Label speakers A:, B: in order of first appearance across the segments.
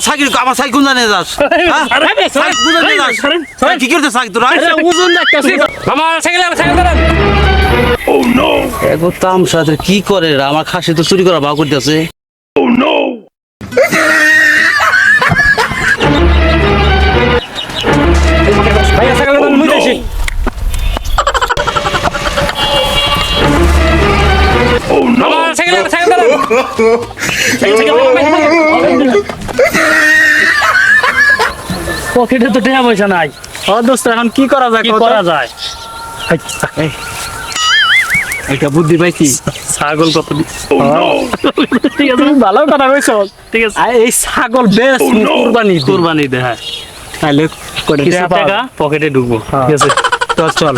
A: Cycle আমার cycle জানে যাস কি করতে সাইকেল তোরা তামসাদের কি করে আমার খাসি তো চুরি করা ভাও করতেছে
B: পকেটে তো টাকা পয়সা নাই। দোস্ত এখন কি করা যায়?
A: একটা বুদ্ধি পাইছি।
B: ছাগল কত ঠিক আছে, ভালো কথা কইছ। ঠিক আছে, এই ছাগল বেশ কুরবানি দে। হ্যাঁ, তাহলে টাকা পকেটে ঢুকবো। ঠিক আছে, তো চল।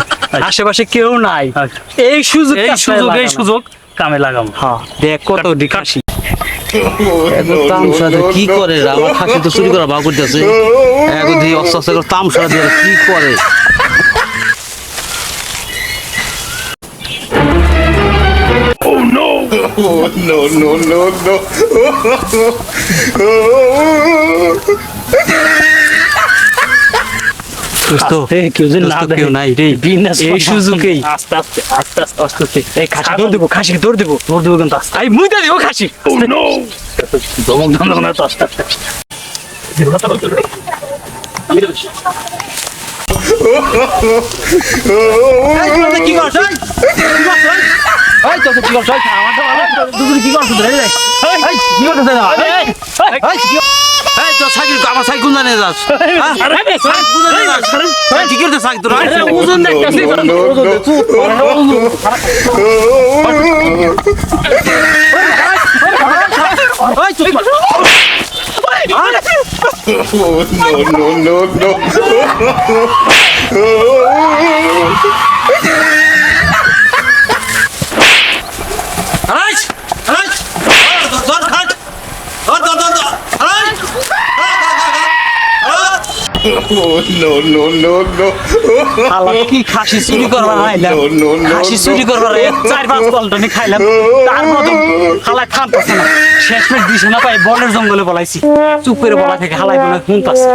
B: আশেপাশে কেউ নাই, এই সুযোগ কামে লাগাবো। হ্যাঁ, দেখ কত খাসি।
A: তামসাদের কি করে আমার খাসি তো চুরি করা ভাও করতেছে অস্তে তামসা দিয়ে কি করে কেউ নাই রে।
B: এই সুযোগেই আস্তে খাসি দৌড় দেবো কিন্তু আই মুইটা দেবো খাসি।
A: কি করছ আমার সাইকেল জানে যাস কি করতে সাইকেল তোরা ওজন কি খাসি চুরি করবার খাসি চুরি করবার 4-5 পল্টনে খাইলাম, তার মতো হালা খান পাচ্ছে না। শেষ দিছে না পাই বনের জঙ্গলে বলাইছি, চুপ করে বলা থেকে হালাই বলে শুনতাছে।